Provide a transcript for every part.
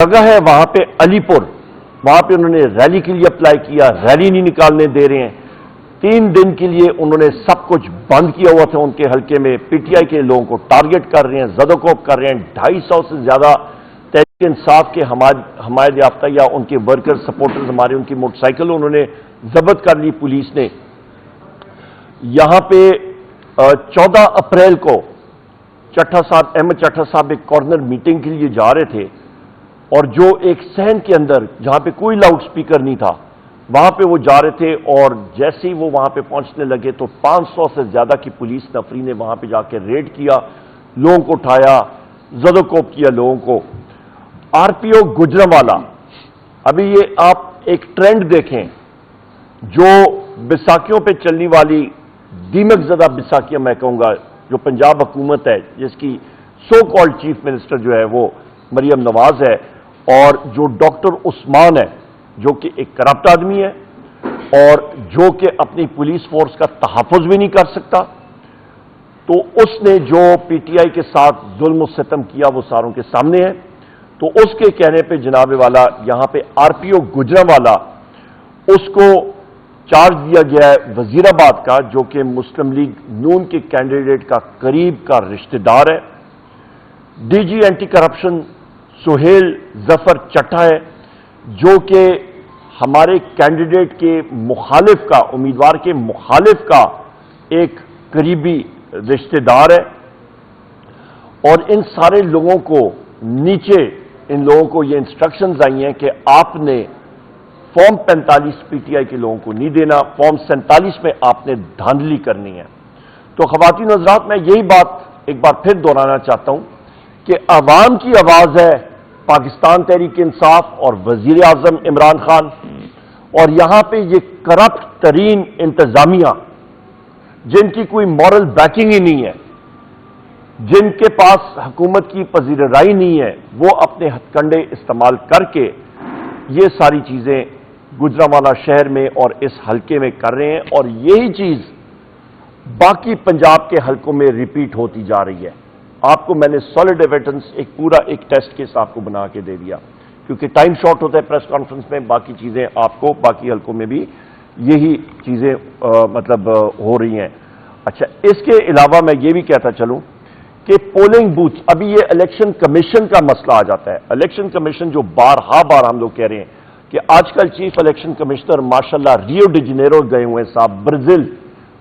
جگہ ہے وہاں پہ علی پور، وہاں پہ انہوں نے ریلی کے لیے اپلائی کیا، ریلی نہیں نکالنے دے رہے ہیں۔ 3 دن کے لیے انہوں نے سب کچھ بند کیا ہوا تھا ان کے حلقے میں، پی ٹی آئی کے لوگوں کو ٹارگٹ کر رہے ہیں، زدوکوب کر رہے ہیں۔ 250 سے زیادہ تحریک انصاف کے حمایت یافتہ یا ان کے ورکر سپورٹرز ہمارے، ان کی موٹر سائیکل انہوں نے ضبط کر لی پولیس نے۔ یہاں پہ 14 اپریل کو چٹھا صاحب، احمد چٹھا صاحب ایک کارنر میٹنگ کے لیے جا رہے تھے، اور جو ایک صحن کے اندر جہاں پہ کوئی لاؤڈ سپیکر نہیں تھا وہاں پہ وہ جا رہے تھے، اور جیسے ہی وہ وہاں پہ پہنچنے لگے تو 500 سے زیادہ کی پولیس نفری نے وہاں پہ جا کے ریڈ کیا، لوگوں کو اٹھایا، زدوکوب کیا لوگوں کو۔ آر پی او گجرانوالہ، ابھی یہ آپ ایک ٹرینڈ دیکھیں، جو بیساکھیوں پہ چلنے والی دیمک زدہ بیساکھیاں میں کہوں گا، جو پنجاب حکومت ہے جس کی سو کالڈ چیف منسٹر جو ہے وہ مریم نواز ہے، اور جو ڈاکٹر عثمان ہے جو کہ ایک کرپٹ آدمی ہے اور جو کہ اپنی پولیس فورس کا تحفظ بھی نہیں کر سکتا، تو اس نے جو پی ٹی آئی کے ساتھ ظلم و ستم کیا وہ ساروں کے سامنے ہے۔ تو اس کے کہنے پہ جناب والا یہاں پہ آر پی او گجرانوالہ، اس کو چارج دیا گیا ہے وزیر آباد کا، جو کہ مسلم لیگ نون کے کینڈیڈیٹ کا قریب کا رشتہ دار ہے۔ D G anti corruption Sohail Zafar Chattha ہے، جو کہ ہمارے کینڈیڈیٹ کے مخالف کا، امیدوار کے مخالف کا ایک قریبی رشتہ دار ہے۔ اور ان سارے لوگوں کو نیچے، ان لوگوں کو یہ انسٹرکشنز آئی ہیں کہ آپ نے فارم 45 پی ٹی آئی کے لوگوں کو نہیں دینا، فارم 47 میں آپ نے دھاندلی کرنی ہے۔ تو خواتین حضرات، میں یہی بات ایک بار پھر دہرانا چاہتا ہوں کہ عوام کی آواز ہے پاکستان تحریک انصاف اور وزیر اعظم عمران خان، اور یہاں پہ یہ کرپٹ ترین انتظامیہ جن کی کوئی مورل بیکنگ ہی نہیں ہے، جن کے پاس حکومت کی پذیر رائے نہیں ہے، وہ اپنے ہتھ کنڈے استعمال کر کے یہ ساری چیزیں گجرانوالہ شہر میں اور اس حلقے میں کر رہے ہیں، اور یہی چیز باقی پنجاب کے حلقوں میں ریپیٹ ہوتی جا رہی ہے۔ آپ کو میں نے سالڈ ایویڈنس ایک پورا ایک ٹیسٹ کیس آپ کو بنا کے دے دیا، کیونکہ ٹائم شارٹ ہوتا ہے پریس کانفرنس میں، باقی چیزیں آپ کو باقی حلقوں میں بھی یہی چیزیں ہو رہی ہیں۔ اچھا، اس کے علاوہ میں یہ بھی کہتا چلوں کہ پولنگ بوتھ، ابھی یہ الیکشن کمیشن کا مسئلہ آ جاتا ہے۔ الیکشن کمیشن جو بار ہم لوگ کہہ رہے ہیں کہ آج کل چیف الیکشن کمشنر ماشاءاللہ ریو ڈی جنیرو گئے ہوئے ہیں صاحب، برازیل،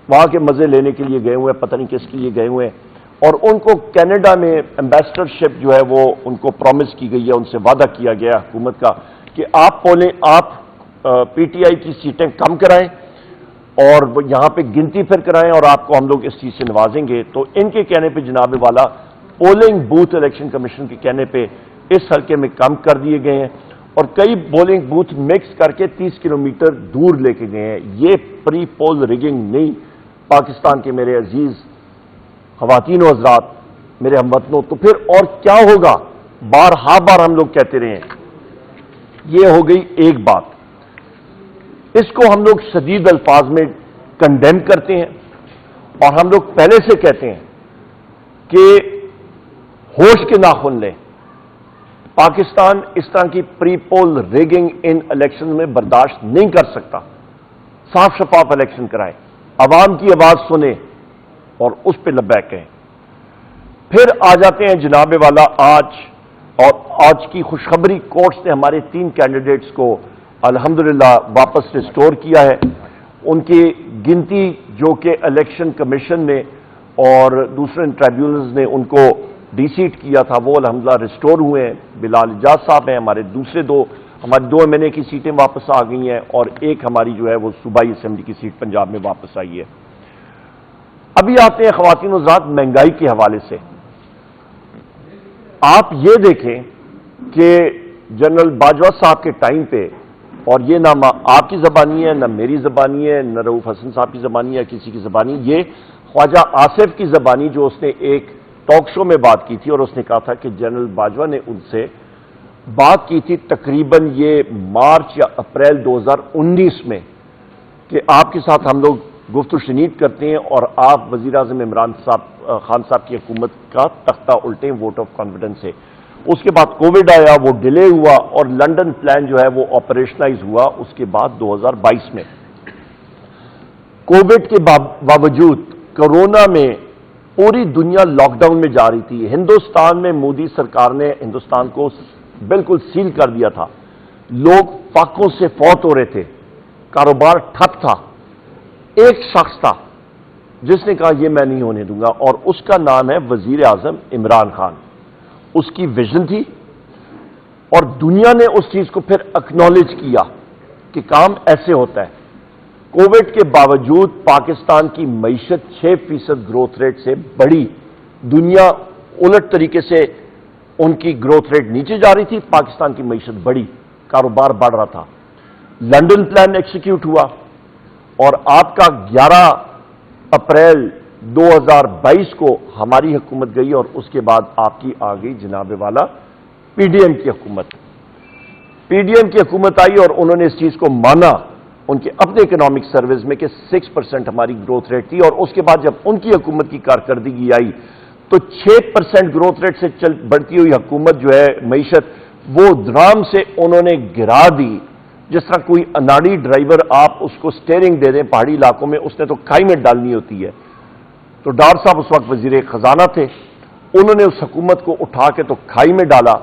وہاں کے مزے لینے کے لیے گئے ہوئے ہیں، پتہ نہیں کس کے لیے گئے ہوئے ہیں، اور ان کو کینیڈا میں ایمبیسڈرشپ جو ہے وہ ان کو پرومس کی گئی ہے، ان سے وعدہ کیا گیا حکومت کا کہ آپ پی ٹی آئی کی سیٹیں کم کرائیں اور یہاں پہ گنتی پھر کرائیں، اور آپ کو ہم لوگ اس چیز سے نوازیں گے۔ تو ان کے کہنے پہ جناب والا پولنگ بوتھ الیکشن کمیشن کے کہنے پہ اس حلقے میں کم کر دیے گئے ہیں، اور کئی پولنگ بوتھ مکس کر کے 30 کلومیٹر دور لے کے گئے ہیں۔ یہ پری پول ریگنگ نہیں پاکستان کے میرے عزیز خواتین و حضرات، میرے ہم وطنوں، تو پھر اور کیا ہوگا؟ بار ہم لوگ کہتے رہے ہیں۔ یہ ہو گئی ایک بات، اس کو ہم لوگ شدید الفاظ میں کنڈیم کرتے ہیں، اور ہم لوگ پہلے سے کہتے ہیں کہ ہوش کے ناخن لیں۔ پاکستان اس طرح کی پری پول ریگنگ ان الیکشن میں برداشت نہیں کر سکتا۔ صاف شفاف الیکشن کرائیں، عوام کی آواز سنیں اور اس پہ لبیک کہیں۔ پھر آ جاتے ہیں جناب والا آج کی خوشخبری، کورٹس نے ہمارے 3 کینڈیڈیٹس کو الحمدللہ واپس ریسٹور کیا ہے۔ ان کی گنتی جو کہ الیکشن کمیشن نے اور دوسرے ٹریبیونلز نے ان کو ڈی سیٹ کیا تھا، وہ الحمدللہ ریسٹور ہوئے ہیں۔ بلال اجاز صاحب ہیں، ہماری 2 ایم این اے کی سیٹیں واپس آ گئی ہیں، اور ایک ہماری جو ہے وہ صوبائی اسمبلی کی سیٹ پنجاب میں واپس آئی ہے۔ ابھی آتے ہیں خواتین و حضرات مہنگائی کے حوالے سے۔ آپ یہ دیکھیں کہ جنرل باجوہ صاحب کے ٹائم پہ، اور یہ نہ آپ کی زبانی ہے، نہ میری زبانی ہے، نہ رؤوف حسن صاحب کی زبانی ہے، کسی کی زبانی، یہ خواجہ آصف کی زبانی، جو اس نے ایک ٹاک شو میں بات کی تھی، اور اس نے کہا تھا کہ جنرل باجوہ نے ان سے بات کی تھی تقریباً یہ مارچ یا اپریل 2019 میں، کہ آپ کے ساتھ ہم لوگ گفت و شنید کرتے ہیں اور آپ وزیر اعظم عمران خان صاحب کی حکومت کا تختہ الٹیں ووٹ آف کانفیڈنس سے۔ اس کے بعد کووڈ آیا، وہ ڈیلے ہوا، اور لنڈن پلان جو ہے وہ آپریشنائز ہوا اس کے بعد 2022 میں۔ کووڈ کے باوجود کرونا میں پوری دنیا لاک ڈاؤن میں جا رہی تھی، ہندوستان میں مودی سرکار نے ہندوستان کو بالکل سیل کر دیا تھا، لوگ فاقوں سے فوت ہو رہے تھے، کاروبار ٹھپ تھا۔ ایک شخص تھا جس نے کہا یہ میں نہیں ہونے دوں گا، اور اس کا نام ہے وزیر اعظم عمران خان۔ اس کی ویژن تھی اور دنیا نے اس چیز کو پھر اکنالج کیا کہ کام ایسے ہوتا ہے۔ کووڈ کے باوجود پاکستان کی معیشت 6% گروتھ ریٹ سے بڑھی، دنیا الٹ طریقے سے ان کی گروتھ ریٹ نیچے جا رہی تھی، پاکستان کی معیشت بڑھی، کاروبار بڑھ رہا تھا۔ لنڈن پلان ایکسیکیوٹ ہوا، اور آپ کا 11 اپریل 2022 کو ہماری حکومت گئی، اور اس کے بعد آپ کی آ گئی جناب والا پی ڈی ایم کی حکومت۔ پی ڈی ایم کی حکومت آئی اور انہوں نے اس چیز کو مانا ان کے اپنے اکنامک سروس میں کہ 6% ہماری گروتھ ریٹ تھی، اور اس کے بعد جب ان کی حکومت کی کارکردگی آئی تو 6% گروتھ ریٹ سے بڑھتی ہوئی حکومت جو ہے معیشت، وہ درام سے انہوں نے گرا دی۔ جس طرح کوئی اناڑی ڈرائیور آپ اس کو سٹیئرنگ دے دیں پہاڑی علاقوں میں، اس نے تو کھائی میں ڈالنی ہوتی ہے۔ تو ڈار صاحب اس وقت وزیر خزانہ تھے، انہوں نے اس حکومت کو اٹھا کے تو کھائی میں ڈالا،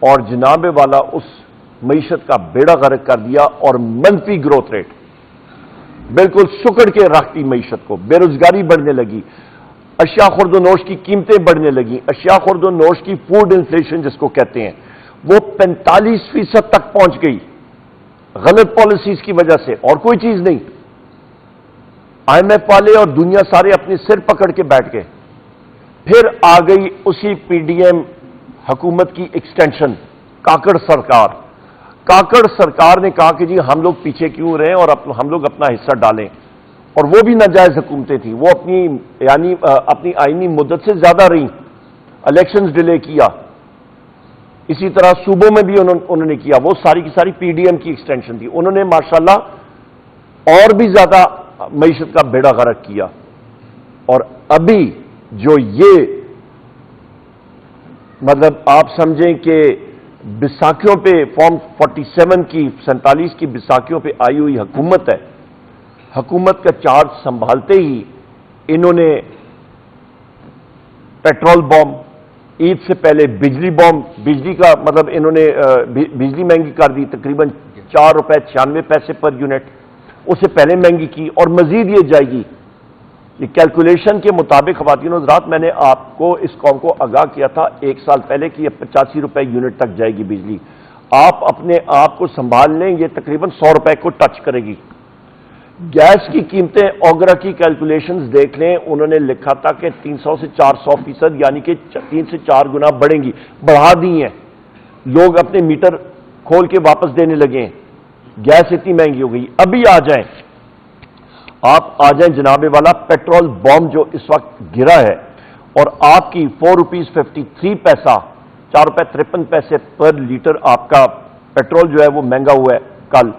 اور جناب والا اس معیشت کا بیڑا غرق کر دیا، اور منفی گروتھ ریٹ بالکل سکڑ کے رکھ دی معیشت کو، بے روزگاری بڑھنے لگی، اشیاء خورد و نوش کی قیمتیں بڑھنے لگیں، اشیاء خورد و نوش کی فوڈ انفلیشن جس کو کہتے ہیں وہ 45% تک پہنچ گئی، غلط پالیسیز کی وجہ سے، اور کوئی چیز نہیں۔ آئی ایم ایف والے اور دنیا سارے اپنے سر پکڑ کے بیٹھ گئے۔ پھر آ گئی اسی پی ڈی ایم حکومت کی ایکسٹینشن کاکڑ سرکار۔ کاکڑ سرکار نے کہا کہ جی ہم لوگ پیچھے کیوں رہیں اور ہم لوگ اپنا حصہ ڈالیں، اور وہ بھی ناجائز حکومتیں تھیں، وہ اپنی آئینی مدت سے زیادہ رہیں، الیکشنز ڈیلے کیا، اسی طرح صوبوں میں بھی انہوں نے کیا، وہ ساری کی ساری پی ڈی ایم کی ایکسٹینشن تھی۔ انہوں نے ماشاءاللہ اور بھی زیادہ معیشت کا بیڑا غرق کیا، اور ابھی جو یہ مطلب آپ سمجھیں کہ بیساکھیوں پہ فارم 47 کی 47 کی بیساکھیوں پہ آئی ہوئی حکومت ہے، حکومت کا چارج سنبھالتے ہی انہوں نے پیٹرول بم، عید سے پہلے بجلی بم، بجلی کا مطلب انہوں نے بجلی مہنگی کر دی، تقریباً 4 روپے 96 پیسے پر یونٹ، اسے پہلے مہنگی کی، اور مزید یہ جائے گی۔ یہ کیلکولیشن کے مطابق خواتین و حضرات، میں نے آپ کو اس قوم کو آگاہ کیا تھا 1 سال پہلے کہ یہ 85 روپے یونٹ تک جائے گی بجلی، آپ اپنے آپ کو سنبھال لیں، یہ تقریباً 100 روپے کو ٹچ کرے گی۔ گیس کی قیمتیں اوگرا کی کیلکولیشنز دیکھ لیں، انہوں نے لکھا تھا کہ 300 سے 400%، یعنی کہ 3 سے 4 گنا بڑھیں گی، بڑھا دی ہیں، لوگ اپنے میٹر کھول کے واپس دینے لگے ہیں، گیس اتنی مہنگی ہو گئی۔ ابھی آپ آ جائیں جناب والا پیٹرول بم جو اس وقت گرا ہے، اور آپ کی 4 روپیز 53 پیسہ، 4 روپے 53 پیسے پر لیٹر آپ کا پیٹرول جو ہے وہ مہنگا ہوا ہے کل۔